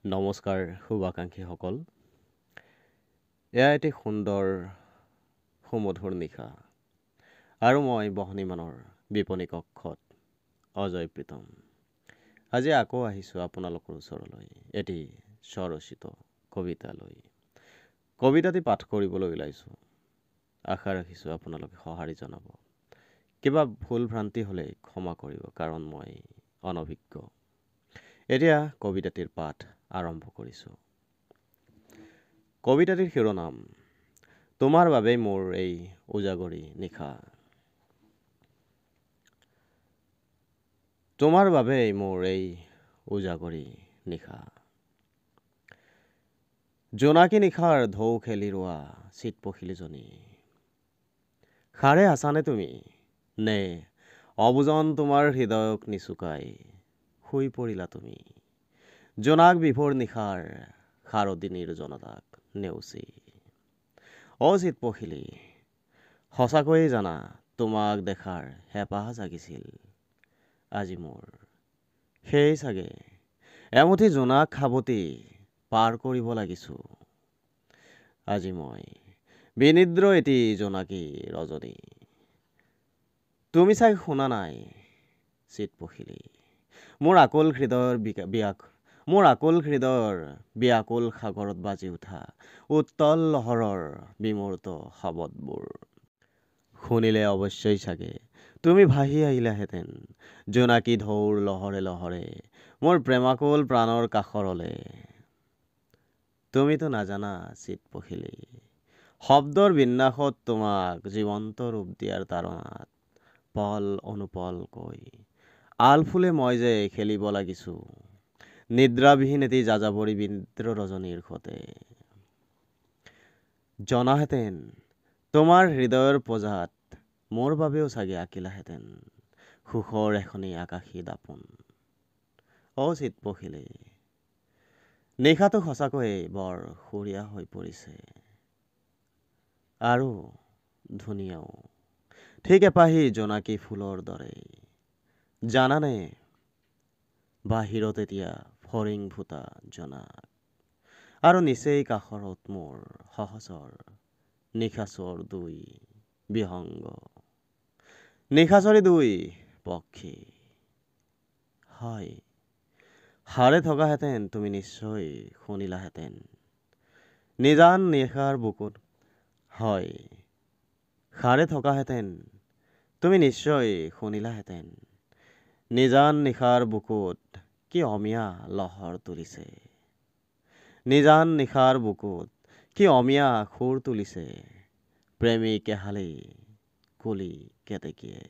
নমস্কাৰ শুভাকাংক্ষীসকল। এয়া এটি সুন্দৰ সুমধুৰ নিশা আৰু মই বহনীমানৰ বিপণী কক্ষত অজয় প্ৰীতম। আজি আকৌ আহিছোঁ আপোনালোকৰ ওচৰলৈ এটি স্বৰচিত কবিতালৈ। কবিতাটি পাঠ কৰিবলৈ ওলাইছোঁ। আশা ৰাখিছোঁ আপোনালোকে সঁহাৰি জনাব। কিবা ভুল ভ্ৰান্তি হ'লে ক্ষমা কৰিব, কাৰণ মই অনভিজ্ঞ। এতিয়া কবিতাটিৰ পাঠ আৰম্ভ কৰিছোঁ। কবিতাটিৰ শিৰোনাম, তোমাৰ বাবেই মোৰ এই উজাগৰি নিশা। তোমাৰ বাবেই মোৰ এই উজাগৰি নিশা। জোনাকী নিশাৰ ঢৌ খেলি ৰোৱা চিতপখিলিজনী। সাৰে আছানে তুমি, নে অবুজন তোমাৰ হৃদয়ক নিচুকাই শুই পৰিলা তুমি? জোনাক বিভোৰ নিশাৰ শাৰদী নিৰ্জনতাক নেওচি। চিতপখিলি, সঁচাকৈয়ে জানা, তোমাক দেখাৰ হেঁপাহ জাগিছিল আজি মোৰ। সেই চাগে এমুঠি জোনাক সাৱটি পাৰ কৰিব লাগিছোঁ আজি মই, বিনিদ্ৰ এটি জোনাকী ৰজনী। তুমি চাগে শুনা নাই চিতপখিলি, মোৰ আকুল হৃদয়ৰ ব্যাকুল সাগৰত বাজি উঠা উত্তল লহৰৰ বিমূৰ্ত শব্দবোৰ। শুনিলে অৱশ্যেই চাগে তুমি ভাহি আহিলাহেঁতেন জোনাকী ঢৌৰ লহৰে লহৰে মোৰ প্ৰেমাকুল প্ৰাণৰ কাষৰলে। তুমিতো নাজানা চিতপখিলি, শব্দৰ বিন্যাসত তোমাক জীৱন্ত ৰূপ দিয়াৰ তাৰণাত পল অনুপলকৈ আলফুলে মই যে খেলিব লাগিছোঁ নিদ্ৰাবিহীন এটি যাযাবৰী বিনিদ্ৰ ৰজনীৰ সতে। জনাহেঁতেন তোমাৰ হৃদয়ৰ পঁজাত মোৰ বাবেও চাগে আঁকিলাহেঁতেন সুখৰ এখনি আকাশী দাপোন। চিতপখিলি, নিশাটো সঁচাকৈয়ে বৰ সুৰীয়া হৈ পৰিছে আৰু ধুনীয়াও, ঠিক এপাহি জোনাকী ফুলৰ দৰে। জানানে, বাহিৰত এতিয়া ফৰিং ফুটা জোনাক আৰু নিচেই কাষৰত মোৰ সহচৰ নিশাচৰ দুই বিহংগ, নিশাচৰী দুই পক্ষী। হয়, সাৰে থকাহেঁতেন তুমি নিশ্চয় শুনিলাহেঁতেন নিজান নিশাৰ বুকুত। হয়, সাৰে থকাহেঁতেন তুমি নিশ্চয় শুনিলাহেঁতেন নিজান নিশাৰ বুকুত কি অমিয়া লহৰ তুলিছে। নিজান নিশাৰ বুকুত কি অমিয়া সুৰ তুলিছে প্ৰেমিক এহালি কুলি কেতেকীয়ে।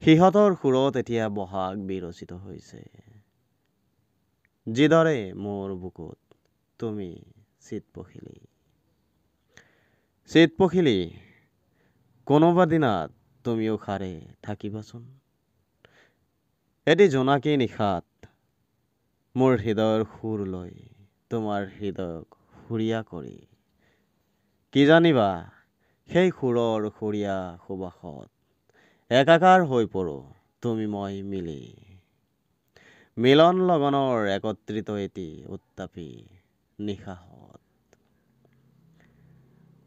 সিহঁতৰ সুৰত এতিয়া বহাগ বিৰচিত হৈছে, যিদৰে মোৰ বুকুত তুমি চিতপখিলি। চিতপখিলি, কোনোবা দিনা তুমিও সাৰে থাকিবাচোন এটি জোনাকী নিশাত মোৰ হৃদয়ৰ সুৰ লৈ তোমাৰ হৃদয়ক সুৰীয়া কৰি। কি জানিবা, সেই সুৰৰ সুৰীয়া সুবাসত একাকাৰ হৈ পৰো তুমি মই মিলি। মিলন লগনৰ একত্ৰিত এটি উত্তাপী নিশাহত।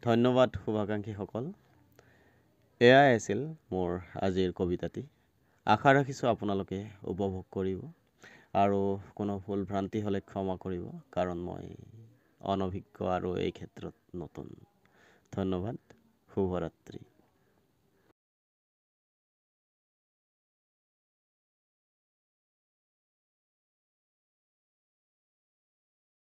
ধন্যবাদ শুভাকাংক্ষীসকল। এয়াই আছিল মোৰ আজিৰ কবিতাটি। আশা ৰাখিছোঁ আপোনালোকে উপভোগ কৰিব আৰু কোনো ভুল ভ্ৰান্তি হ'লে ক্ষমা কৰিব, কাৰণ মই অনভিজ্ঞ আৰু এই ক্ষেত্ৰত নতুন। ধন্যবাদ, শুভৰাত্ৰি।